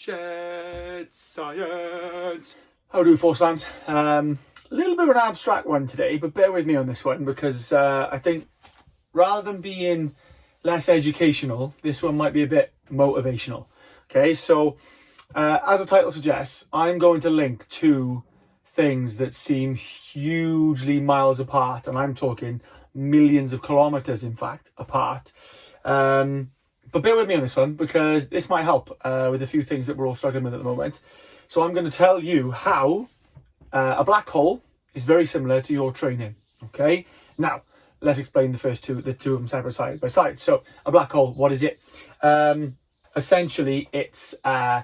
Shed Science. How do force fans? A little bit of an abstract one today, but bear with me on this one because I think rather than being less educational, this one might be a bit motivational. Okay, so as the title suggests, I'm going to link two things that seem hugely miles apart, and I'm talking millions of kilometers, in fact, apart. But bear with me on this one because this might help with a few things that we're all struggling with at the moment. So I'm going to tell you how a black hole is very similar to your training. Okay, now let's explain the two of them side by side. So a black hole, what is it? Essentially, it's an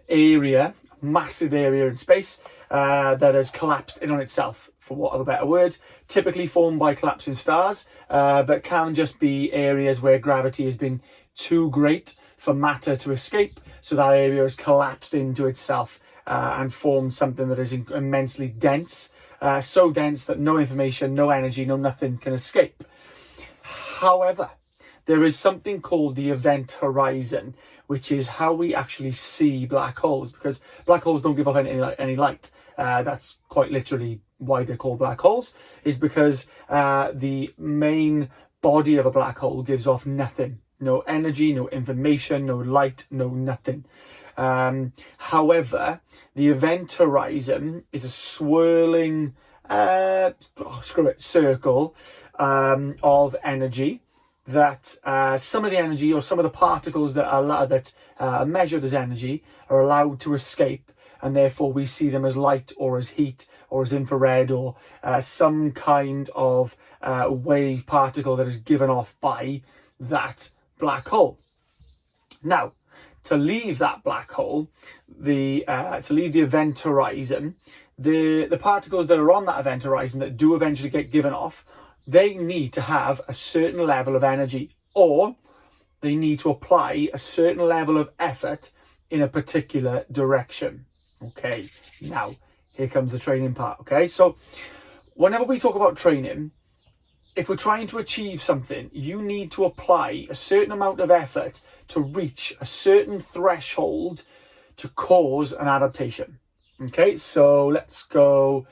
area, massive area in space that has collapsed in on itself, for want of a better word, typically formed by collapsing stars, but can just be areas where gravity has been too great for matter to escape, so that area has collapsed into itself and formed something that is immensely dense, so dense that no information, no energy, no nothing can escape. However, there is something called the event horizon, which is how we actually see black holes, because black holes don't give off any light. That's quite literally why they're called black holes, is because the main body of a black hole gives off nothing. No energy, no information, no light, no nothing. However, the event horizon is a swirling circle of energy that some of the energy or some of the particles that are measured as energy are allowed to escape, and therefore we see them as light or as heat or as infrared or some kind of wave particle that is given off by that black hole. Now, to leave that black hole, to leave the event horizon, the particles that are on that event horizon that do eventually get given off, they need to have a certain level of energy, or they need to apply a certain level of effort in a particular direction. Okay, now here comes the training part. Okay, so whenever we talk about training, if we're trying to achieve something, you need to apply a certain amount of effort to reach a certain threshold to cause an adaptation. Okay, so let's go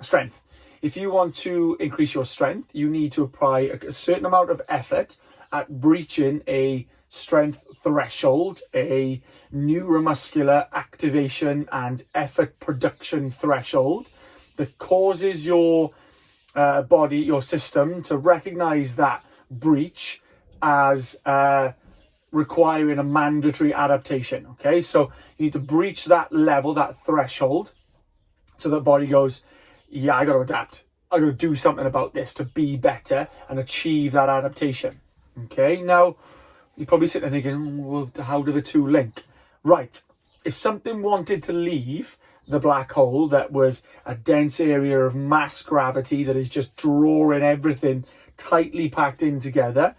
strength. If you want to increase your strength, you need to apply a certain amount of effort at breaching a strength threshold, a neuromuscular activation and effort production threshold that causes your body, your system, to recognize that breach as requiring a mandatory adaptation. Okay, so you need to breach that level, that threshold, so that body goes, yeah, I got to adapt. I got to do something about this to be better and achieve that adaptation. Okay, now you're probably sitting there thinking, well, how do the two link? Right, if something wanted to leave the black hole that was a dense area of mass gravity that is just drawing everything tightly packed in together,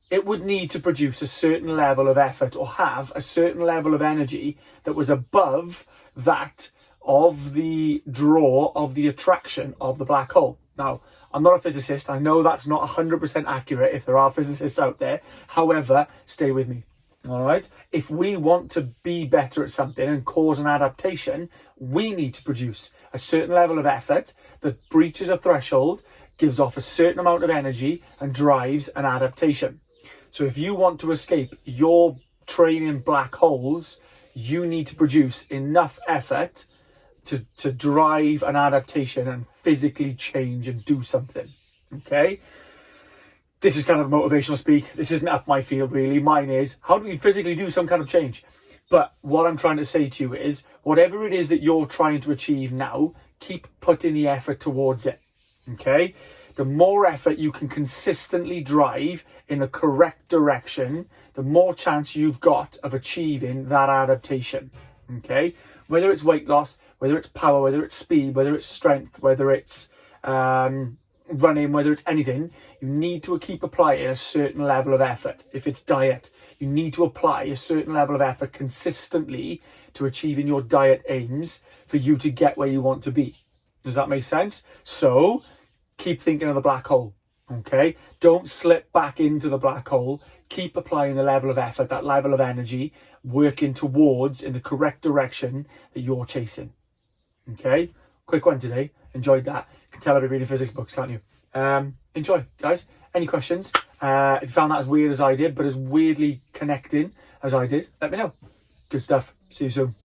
it would need to produce a certain level of effort or have a certain level of energy that was above that of the draw of the attraction of the black hole. Now, I'm not a physicist. I know that's not 100% accurate if there are physicists out there. However, stay with me. All right. If we want to be better at something and cause an adaptation, we need to produce a certain level of effort that breaches a threshold, gives off a certain amount of energy and drives an adaptation. So if you want to escape your training black holes, you need to produce enough effort to drive an adaptation and physically change and do something. Okay. This is kind of motivational speak. This isn't up my field, really. Mine is, how do we physically do some kind of change? But what I'm trying to say to you is, whatever it is that you're trying to achieve now, keep putting the effort towards it. Okay? The more effort you can consistently drive in the correct direction, the more chance you've got of achieving that adaptation. Okay? Whether it's weight loss, whether it's power, whether it's speed, whether it's strength, whether it's running, whether it's anything, you need to keep applying a certain level of effort. If it's diet, you need to apply a certain level of effort consistently to achieving your diet aims for you to get where you want to be. Does that make sense? So keep thinking of the black hole. Okay, don't slip back into the black hole. keep applying the level of effort, that level of energy, working towards in the correct direction that you're chasing. Okay, quick one today. Enjoyed that. You can tell I've been reading physics books, can't you? Enjoy, guys. Any questions? If you found that as weird as I did, but as weirdly connecting as I did, let me know. Good stuff. See you soon.